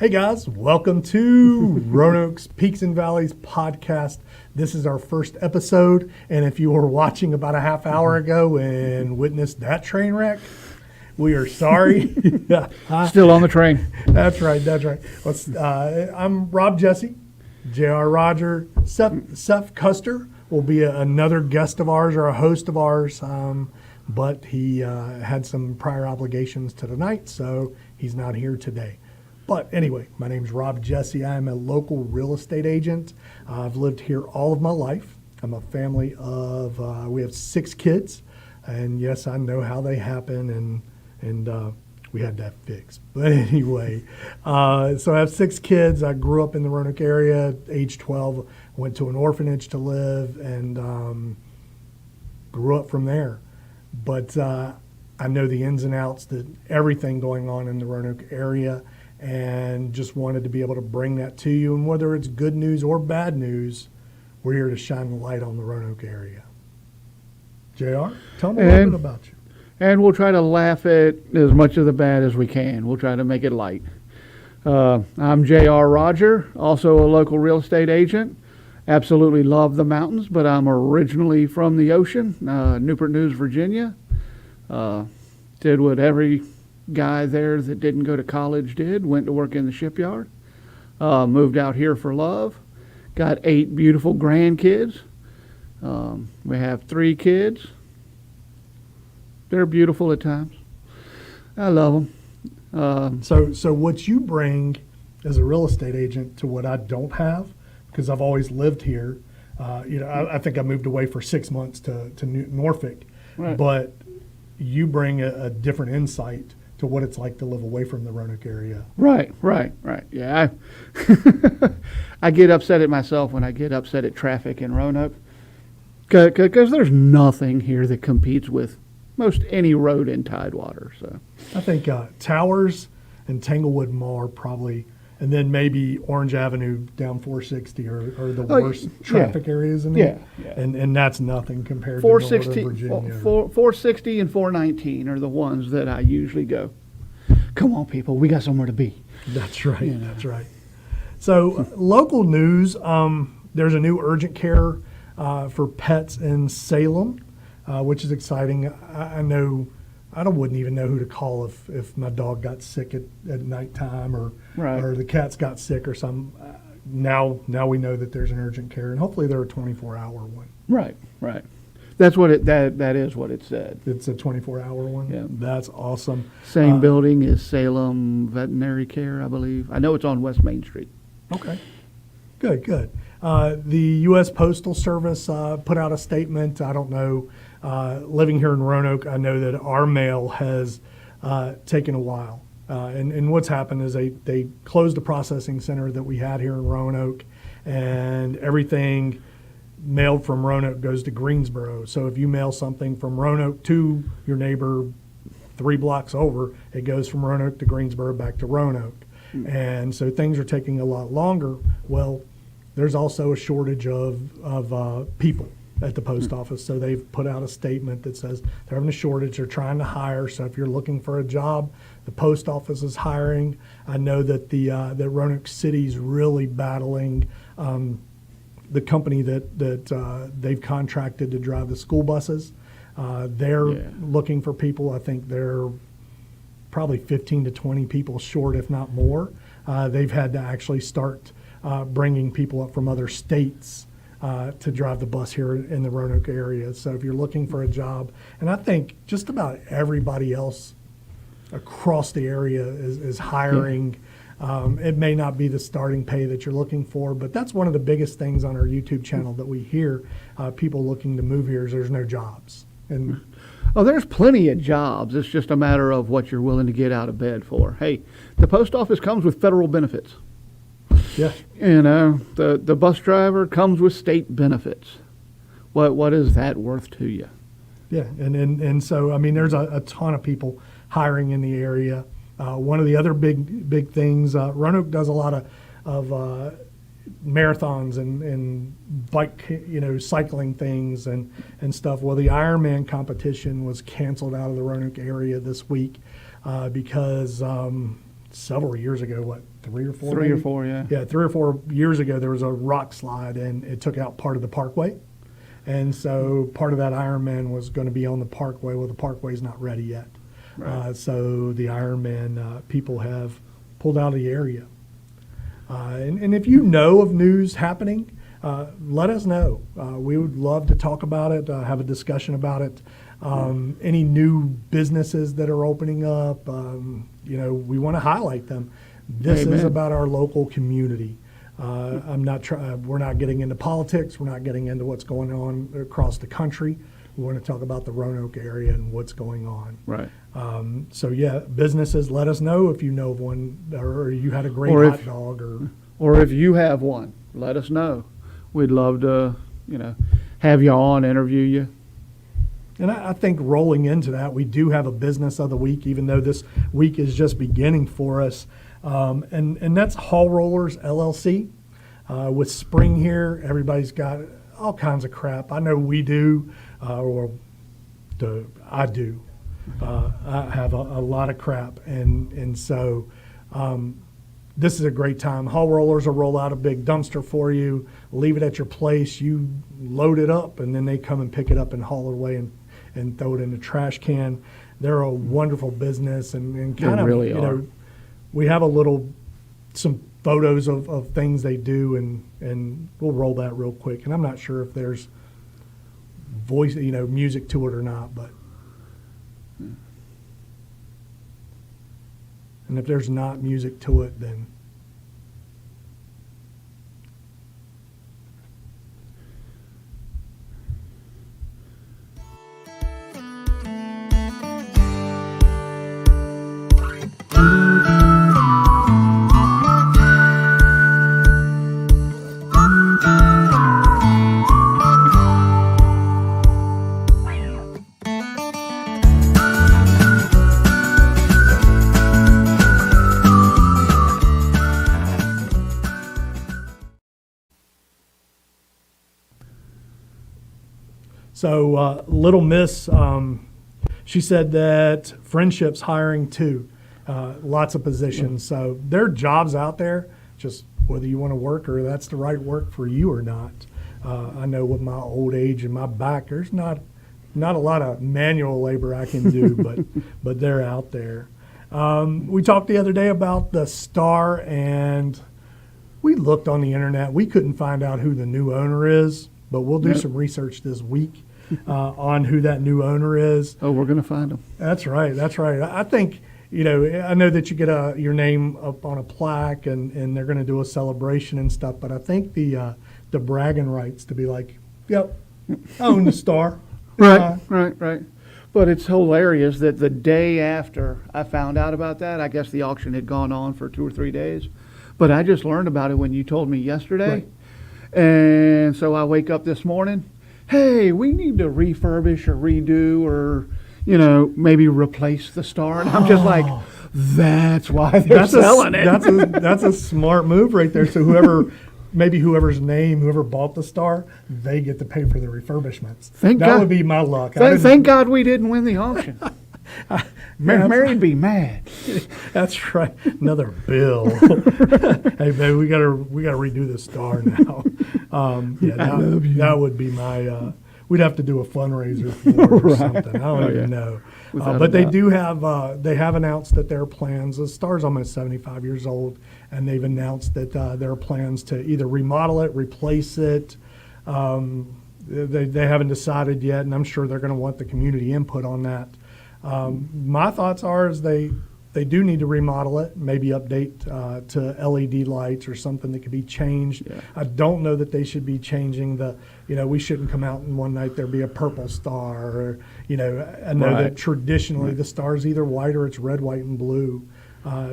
Hey guys, welcome to Roanoke's Peaks and Valleys podcast. This is our first episode, and if you were watching about a half hour ago and witnessed that train wreck, we are sorry. Still on the train. That's right. I'm Rob Jesse, J.R. Roger, Seth Custer will be another guest of ours or a host of ours, but he had some prior obligations to tonight, so he's not here today. But anyway, my name is Rob Jesse. I am a local real estate agent. I've lived here all of my life. I'm a family of, we have 6 kids. And yes, I know how they happen, and we had that fixed. But anyway, so I have 6 kids. I grew up in the Roanoke area. Age 12, went to an orphanage to live, and grew up from there. But I know the ins and outs, everything going on in the Roanoke area, and just wanted to be able to bring that to you. And whether it's good news or bad news, we're here to shine the light on the Roanoke area. JR, tell me a little bit about you. And we'll try to laugh at as much of the bad as we can. We'll try to make it light. I'm J.R. Roger, also a local real estate agent. Absolutely love the mountains, but I'm originally from the ocean, Newport News, Virginia. Did what every guy there that didn't go to college did, went to work in the shipyard. Moved out here for love. Got 8 beautiful grandkids. We have 3 kids. They're beautiful at times. I love them. So what you bring as a real estate agent to what I don't have, because I've always lived here. I think I moved away for 6 months to Norfolk, Right. But you bring a different insight to what it's like to live away from the Roanoke area. Right. Yeah, I get upset at myself when I get upset at traffic in Roanoke, because there's nothing here that competes with most any road in Tidewater. So I think Towers and Tanglewood Mall are probably, and then maybe Orange Avenue down 460 are the worst traffic areas in there. Yeah. And that's nothing compared to 460, Northern Virginia. 460 and 419 are the ones that I usually go. Come on, people, we got somewhere to be. That's right. That's right. So local news, there's a new urgent care for pets in Salem, which is exciting. I know I wouldn't even know who to call if my dog got sick at nighttime or the cats got sick or something. Now we know that there's an urgent care, and hopefully they're a 24-hour one. Right. That's what that is what it said. It's a 24-hour one? Yeah. That's awesome. Same building as Salem Veterinary Care, I believe. I know it's on West Main Street. Okay. Good. The U.S. Postal Service put out a statement. I don't know. Living here in Roanoke, I know that our mail has taken a while. And what's happened is they closed the processing center that we had here in Roanoke, and everything mailed from Roanoke goes to Greensboro. So if you mail something from Roanoke to your neighbor 3 blocks over, it goes from Roanoke to Greensboro back to Roanoke. And so things are taking a lot longer. Well, there's also a shortage of people at the post office. So they've put out a statement that says they're having a shortage. They're trying to hire. So if you're looking for a job, the post office is hiring. I know that that Roanoke City's really battling the company that they've contracted to drive the school buses. They're looking for people. I think they're probably 15 to 20 people short, if not more. They've had to actually start bringing people up from other states to drive the bus here in the Roanoke area. So if you're looking for a job, and I think just about everybody else across the area is hiring. It may not be the starting pay that you're looking for, but that's one of the biggest things on our YouTube channel that we hear people looking to move here is there's no jobs. And there's plenty of jobs. It's just a matter of what you're willing to get out of bed for. Hey, the post office comes with federal benefits. Yeah. The bus driver comes with state benefits. What is that worth to you? Yeah, and so, I mean, there's a ton of people hiring in the area. One of the other big things, Roanoke does a lot of marathons and bike, cycling things and stuff. Well, the Ironman competition was canceled out of the Roanoke area this week because several years ago, what, 3 or 4? Three or maybe? 4, yeah. Yeah, 3 or 4 years ago, there was a rock slide and it took out part of the parkway. And so part of that Ironman was going to be on the parkway. Well, the parkway's not ready yet. Right. So the Ironman people have pulled out of the area. And if you know of news happening, let us know. We would love to talk about it, have a discussion about it. Any new businesses that are opening up, we want to highlight them. This Amen. is about our local community. We're not getting into politics. We're not getting into what's going on across the country. We want to talk about the Roanoke area and what's going on. Right. So yeah, businesses, let us know if you know of one, or you had a great Or hot if- dog, Or if you have one, let us know. We'd love to, have you on, interview you. and I think rolling into that, we do have a business of the week, even though this week is just beginning for us. And that's Hall Rollers LLC. With spring here, everybody's got all kinds of crap. I know we do, I do. I have a lot of crap, and so this is a great time. Hall Rollers will roll out a big dumpster for you, leave it at your place, you load it up, and then they come and pick it up and haul it away and throw it in the trash can. They're a wonderful business, and kind They of, really are. we have some photos of things they do, and we'll roll that real quick. And I'm not sure if there's music to it or not, but and if there's not music to it, then so Little Miss, she said that Friendship's hiring too, lots of positions. So there are jobs out there, just whether you want to work or that's the right work for you or not. I know with my old age and my back, there's not a lot of manual labor I can do, but they're out there. We talked the other day about the Star, and we looked on the internet. We couldn't find out who the new owner is, but we'll do Yep. some research this week on who that new owner is. Oh, we're going to find them. That's right. That's right. I think, I know that you get your name up on a plaque and they're going to do a celebration and stuff, but I think the bragging rights to be like, yep, I own the Star. Right. But it's hilarious that the day after I found out about that, I guess the auction had gone on for 2 or 3 days, but I just learned about it when you told me yesterday. Right. And so I wake up this morning, hey, we need to refurbish or redo or, maybe replace the Star. And I'm just like, that's why they're selling it. That's a smart move right there. So whoever bought the Star, they get to pay for the refurbishments. Thank that God. would be my luck. Thank God we didn't win the auction. Man, Mary'd be mad. That's right. Another bill. Hey, man, we gotta redo the Star now. That would be my. We'd have to do a fundraiser for it or Right. something. I don't even know. Without But a they doubt. do have. They have announced that their plans. The Star's almost 75 years old, and they've announced that their plans to either remodel it, replace it. They haven't decided yet, and I'm sure they're going to want the community input on that. My thoughts are is they do need to remodel it, maybe update to LED lights or something that could be changed. Yeah. I don't know that they should be changing we shouldn't come out and one night there be a purple Star or, I know Right. that traditionally the Star's either white or it's red, white, and blue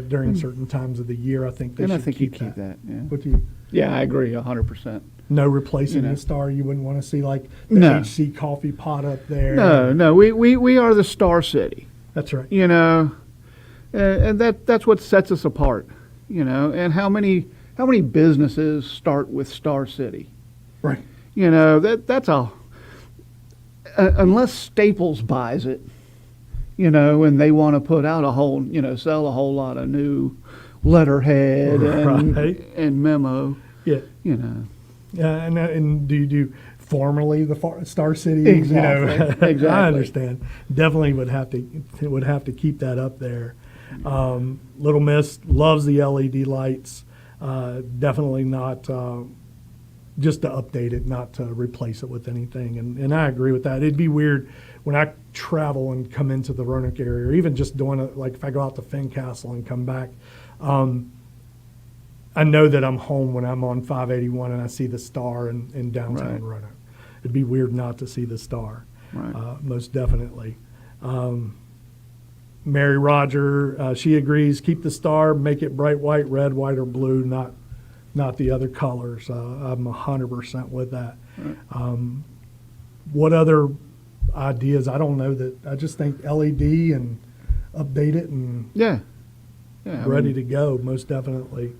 during certain times of the year. I think they And I should think you'd keep keep that. that. Yeah. What do you, Yeah, I agree 100%. no replacing You know. the Star? You wouldn't want to see like the No. HC coffee pot up there? No, we are the Star City, That's right. and that's what sets us apart, and how many businesses start with Star City? Right. That's unless Staples buys it, and they want to put out a whole, sell a whole lot of new letterhead Right. and memo, Yeah. Yeah, and do you do formerly the Star City? Exactly. Exactly. I understand. Definitely would have to keep that up there. Little Miss loves the LED lights. Definitely not just to update it, not to replace it with anything. And I agree with that. It'd be weird when I travel and come into the Roanoke area, or even just doing it, like if I go out to Fincastle and come back. I know that I'm home when I'm on 581 and I see the star in downtown Right. Roanoke. It'd be weird not to see the star, Right. most definitely. Mary Roger, she agrees, keep the star, make it bright white, red, white, or blue, not the other colors. I'm 100% with that. Right. What other ideas? I don't know that. I just think LED and update it and Yeah. ready to go, most definitely.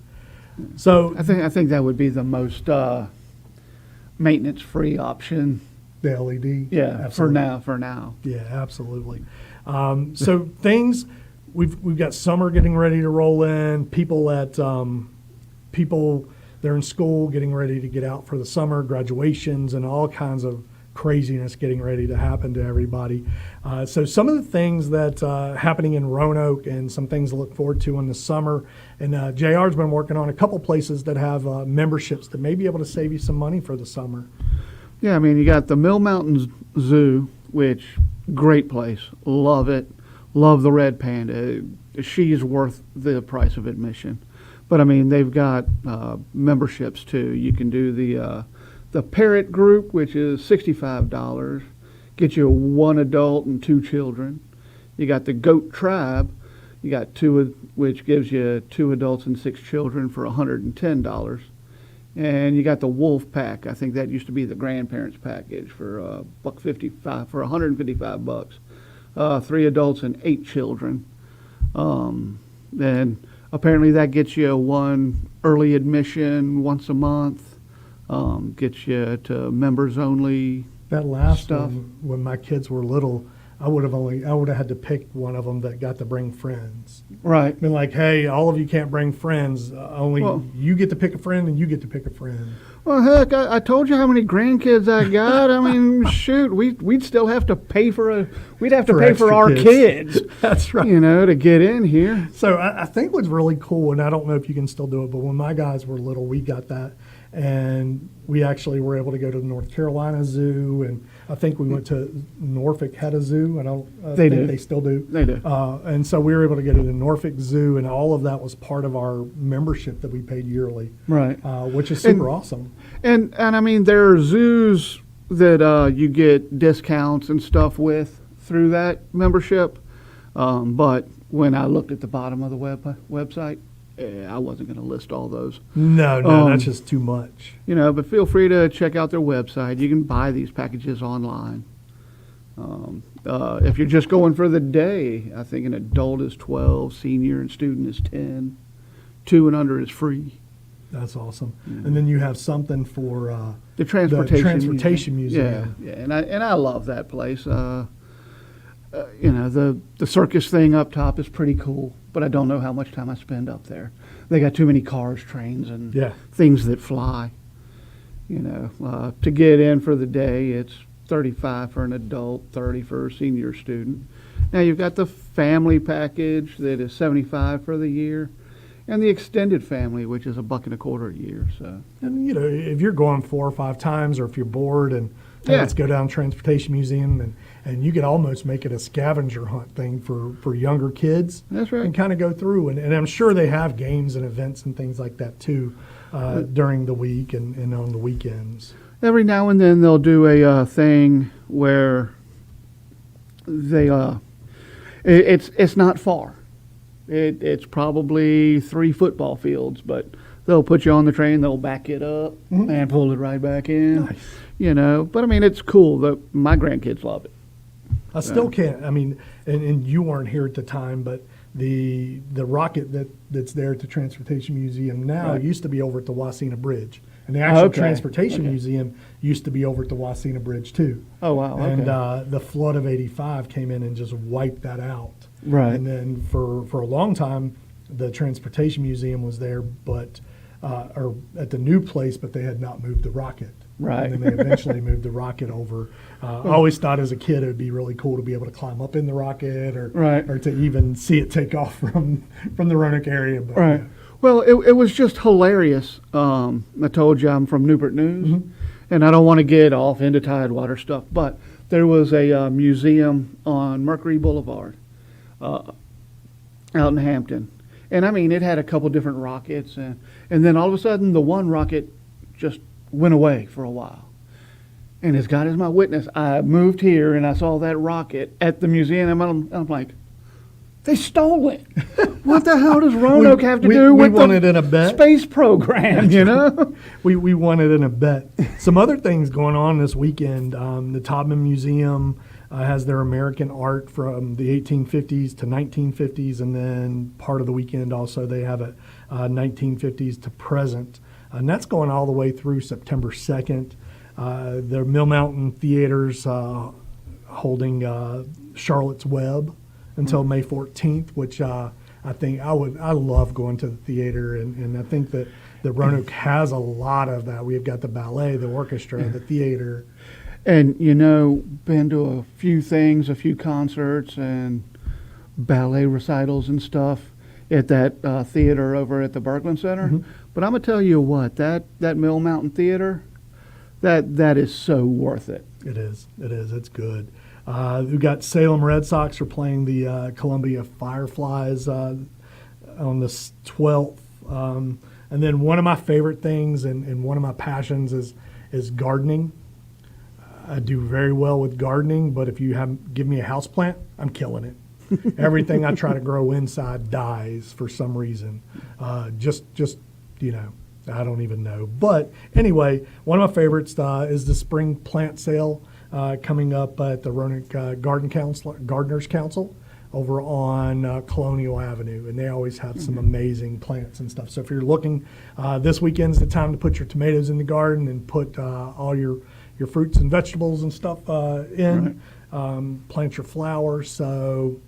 So I think that would be the most maintenance-free option. the LED, Yeah, absolutely. for now. Yeah, absolutely. So things we've got summer getting ready to roll in. People they're in school getting ready to get out for the summer, graduations, and all kinds of craziness getting ready to happen to everybody. So some of the things that happening in Roanoke and some things to look forward to in the summer. And JR's been working on a couple places that have memberships that may be able to save you some money for the summer. Yeah, I mean, you got the Mill Mountains Zoo, which great place, love it, love the red panda. She's worth the price of admission. But I mean, they've got memberships too. You can do the parrot group, which is $65, get you one adult and two children. You got the goat tribe, you got which gives you two adults and six children for $110. And you got the wolf pack. I think that used to be the grandparents package for $155 for $155. 3 adults and 8 children. Then apparently that gets you one early admission once a month. Gets you to members only. That last Stuff. one, when my kids were little, I would have had to pick one of them that got to bring friends. Right. Been like, hey, all of you can't bring friends. Only Well- you get to pick a friend, and you get to pick a friend. Well, heck, I told you how many grandkids I got. I mean, shoot, we'd still have to pay we'd have to For pay for extra our kids. kids, That's right. to get in here. So I think what's really cool, and I don't know if you can still do it, but when my guys were little, we got that, and we actually were able to go to the North Carolina Zoo, and I think we went to Norfolk had a zoo. I They think do. they still do. They do. And so we were able to go to the Norfolk Zoo, and all of that was part of our membership that we paid yearly, Right. which is super awesome. And I mean, there are zoos that you get discounts and stuff with through that membership. But when I looked at the bottom of the website, I wasn't going to list all those. No, that's just too much. But feel free to check out their website. You can buy these packages online. If you're just going for the day, I think an adult is 12, senior and student is 10. 2 and under is free. That's awesome. And then you have something for The Transportation Museum. Yeah, and I love that place. The circus thing up top is pretty cool, but I don't know how much time I spend up there. They got too many cars, trains, and Yeah. things that fly. To get in for the day, it's $35 for an adult, $30 for a senior student. Now you've got the family package that is $75 for the year, and the extended family, which is $1.25 a year. So And if you're going 4 or 5 times, or if you're bored and hey, Yeah. let's go down to Transportation Museum, and you could almost make it a scavenger hunt thing for younger kids. That's right. And kind of go through, and I'm sure they have games and events and things like that too during the week and on the weekends. every now and then they'll do a thing where they it's not far. It's probably 3 football fields, but they'll put you on the train, they'll back it up and pull it right back in. Nice. But I mean, it's cool. My grandkids love it. I still can't. I mean, and you weren't here at the time, but the rocket that's there at the Transportation Museum now Right. used to be over at the Wasena Bridge. And the actual Okay. Transportation Okay. Museum used to be over at the Wasena Bridge too. Oh, wow. Okay. And the flood of '85 came in and just wiped that out. Right. And then for a long time, the Transportation Museum was there, but or at the new place, but they had not moved the rocket. Right. And then they eventually moved the rocket over. I always thought as a kid it would be really cool to be able to climb up in the rocket, or Right. or to even see it take off from the Roanoke area. But, Right. Well, it was just hilarious. I told you I'm from Newport News, Mm-hmm. and I don't want to get off into Tidewater stuff, but there was a museum on Mercury Boulevard out in Hampton. And I mean, it had a couple different rockets, and then all of a sudden the one rocket just went away for a while. And as God is my witness, I moved here and I saw that rocket at the museum, and I'm like, they stole it. What the hell does Roanoke have to do we with won the it in a bet. space program, you know? We won it in a bet. Some other things going on this weekend. The Todman Museum has their American art from the 1850s to 1950s, and then part of the weekend also they have it 1950s to present. And that's going all the way through September 2nd. The Mill Mountain Theater's holding Charlotte's Web until May 14th, which I think I love going to the theater, and I think that Roanoke has a lot of that. We've got the ballet, the orchestra, the theater. And, you know, been to a few things, a few concerts and ballet recitals and stuff at that theater over at the Berglund Center. Mm-hmm. But I'm going to tell you what, that Mill Mountain Theater, that is so worth it. It is. It's good. We've got Salem Red Sox are playing the Columbia Fireflies on the 12th. And then one of my favorite things and one of my passions is gardening. I do very well with gardening, but if you give me a house plant, I'm killing it. Everything I try to grow inside dies for some reason. Just you know, I don't even know. But anyway, one of my favorites is the spring plant sale coming up at the Roanoke Gardeners Council over on Colonial Avenue, and they always have some amazing plants and stuff. So if you're looking, this weekend's the time to put your tomatoes in the garden and put all your fruits and vegetables and stuff in. Right. Plant your flowers. So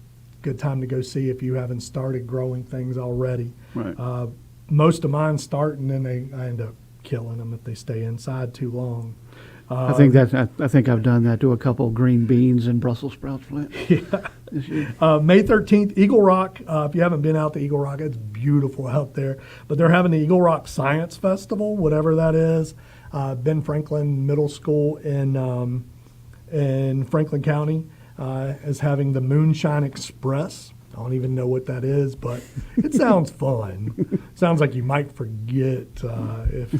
good time to go see if you haven't started growing things already. Right. Most of mine start, and then I end up killing them if they stay inside too long. I think I've done that to a couple of green beans and Brussels sprouts plants. Yeah. This year. May 13th, Eagle Rock. If you haven't been out to Eagle Rock, it's beautiful out there. But they're having the Eagle Rock Science Festival, whatever that is. Ben Franklin Middle School in Franklin County is having the Moonshine Express. I don't even know what that is, but it sounds fun. Sounds like you might forget if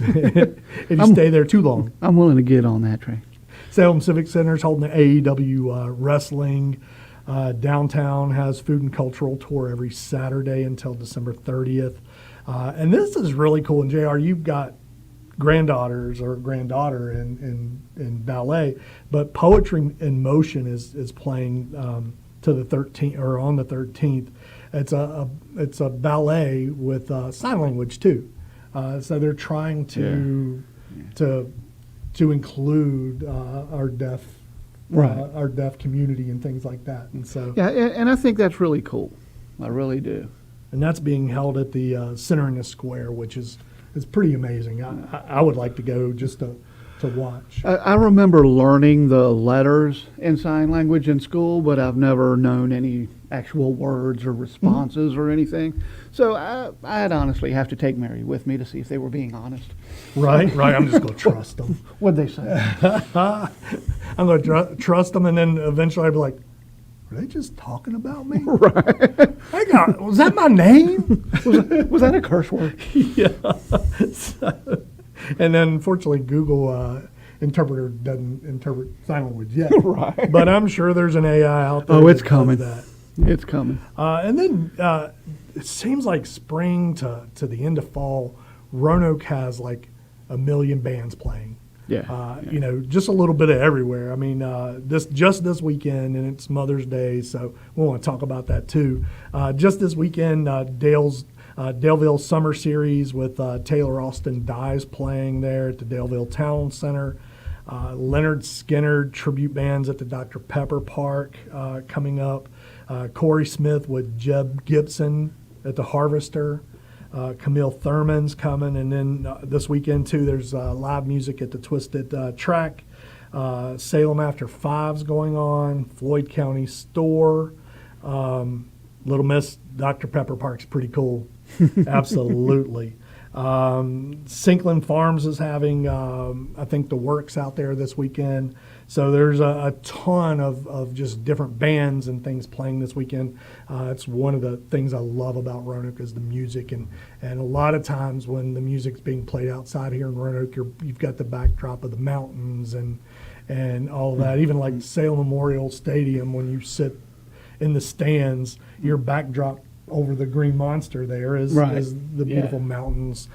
you stay there too long. I'm willing to get on that train. Salem Civic Center is holding the AEW wrestling. Downtown has food and cultural tour every Saturday until December 30th. And this is really cool. And JR, you've got granddaughters or granddaughter in ballet, but Poetry in Motion is playing to the 13th or on the 13th. It's a ballet with sign language too. So they're trying to include our deaf our deaf community and things like that. And so and I think that's really cool. I really do. And that's being held at the Center in the Square, which is pretty amazing. I would like to go just to watch. I remember learning the letters in sign language in school, but I've never known any actual words or responses or anything. So I'd honestly have to take Mary with me to see if they were being honest. Right. I'm just going to trust them. What'd they say? I'm going to trust them, and then eventually I'd be like, "Were they just talking about me?" Right. Was that my name? Was that a curse word? Yeah. And then, unfortunately, Google Interpreter doesn't interpret sign language yet. Right. But I'm sure there's an AI out there. Oh, it's that coming. does It's coming. that. And then it seems like spring to the end of fall, Roanoke has like a million bands playing. Yeah. You know, just a little bit of everywhere. I mean, this weekend, and it's Mother's Day, so we want to talk about that too. Just this weekend, Daleville Summer Series with Taylor Austin Dyes playing there at the Daleville Town Center. Leonard Skinner tribute bands at the Dr. Pepper Park coming up. Corey Smith with Jeb Gibson at the Harvester. Camille Thurman's coming. And then this weekend, too, there's live music at the Twisted Track. Salem After Five's going on. Floyd County Store. Little Miss Dr. Pepper Park's pretty cool. Absolutely. Sinkland Farms is having, I think, the Works out there this weekend. So there's a ton of just different bands and things playing this weekend. It's one of the things I love about Roanoke is the music. And a lot of times when the music's being played outside here in Roanoke, you've got the backdrop of the mountains and all of that. Even like Salem Memorial Stadium, when you sit in the stands, your backdrop over the Green Monster there is the beautiful mountains.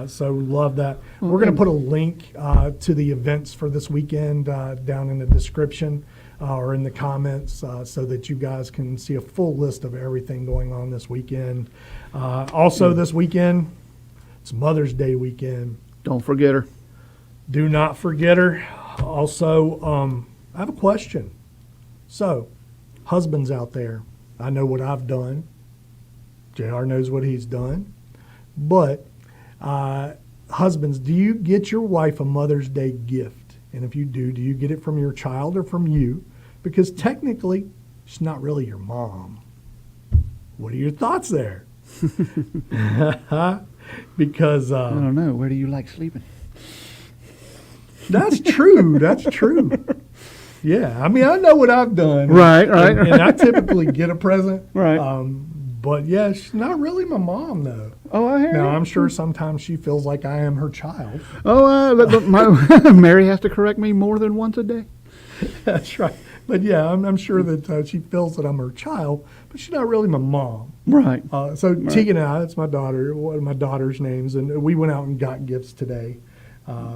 So love that. We're going to put a link to the events for this weekend down in the description or in the comments so that you guys can see a full list of everything going on this weekend. Also this weekend, it's Mother's Day weekend. Don't forget her. Do not forget her. Also, I have a question. So, husbands out there, I know what I've done. JR knows what he's done. But husbands, do you get your wife a Mother's Day gift? And if you do you get it from your child or from you? Because technically, she's not really your mom. What are your thoughts there? Because I don't know. Where do you like sleeping? That's true. That's true. Yeah. I mean, I know what I've done. Right. And I typically get a present. Right. But yeah, she's not really my mom, though. Oh, I hear you. Now, I'm sure sometimes she feels like I am her child. Oh, Mary has to correct me more than once a day. That's right. But yeah, I'm sure that she feels that I'm her child, but she's not really my mom. Right. So Tegan and I, that's my daughter, one of my daughter's names, and we went out and got gifts today,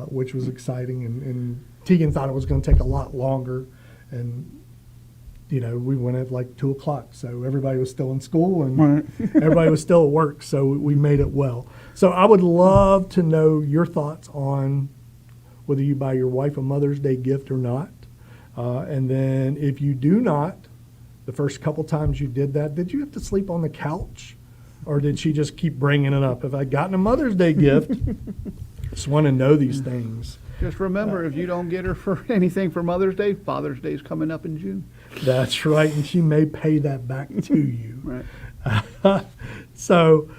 which was exciting. And Tegan thought it was going to take a lot longer, and you know, we went at like 2 o'clock, so everybody was still in school and everybody was still at work, so we made it well. So I would love to know your thoughts on whether you buy your wife a Mother's Day gift or not. And then if you do not, the first couple times you did that, did you have to sleep on the couch? Or did she just keep bringing it up? Have I gotten a Mother's Day gift? Just want to know these things. Just remember, if you don't get her for anything for Mother's Day, Father's Day is coming up in June. That's right, and she may pay that back to you. Right. So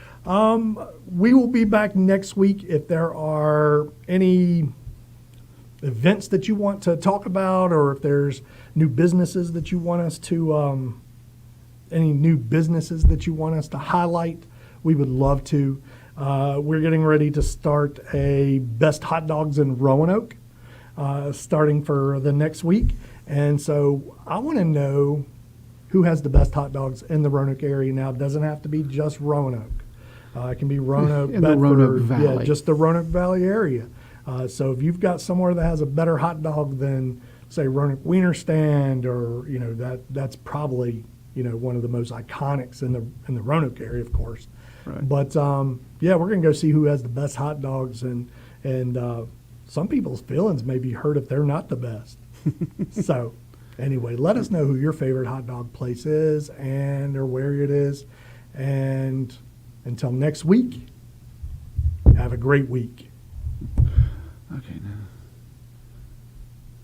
we will be back next week. If there are any events that you want to talk about, or if there's new businesses that you want us to, any new businesses that you want us to highlight, we would love to. We're getting ready to start a Best Hot Dogs in Roanoke, starting for the next week. And so I want to know who has the best hot dogs in the Roanoke area now. It doesn't have to be just Roanoke. It can be Roanoke, in Bedford, the Roanoke Valley. Yeah, just the Roanoke Valley area. So if you've got somewhere that has a better hot dog than, say, Roanoke Wiener Stand, or you know that's probably one of the most iconics in the Roanoke area, of course. Right. But yeah, we're gonna go see who has the best hot dogs, and some people's feelings may be hurt if they're not the best. So anyway, let us know who your favorite hot dog place is or where it is. And until next week, have a great week. Okay, now.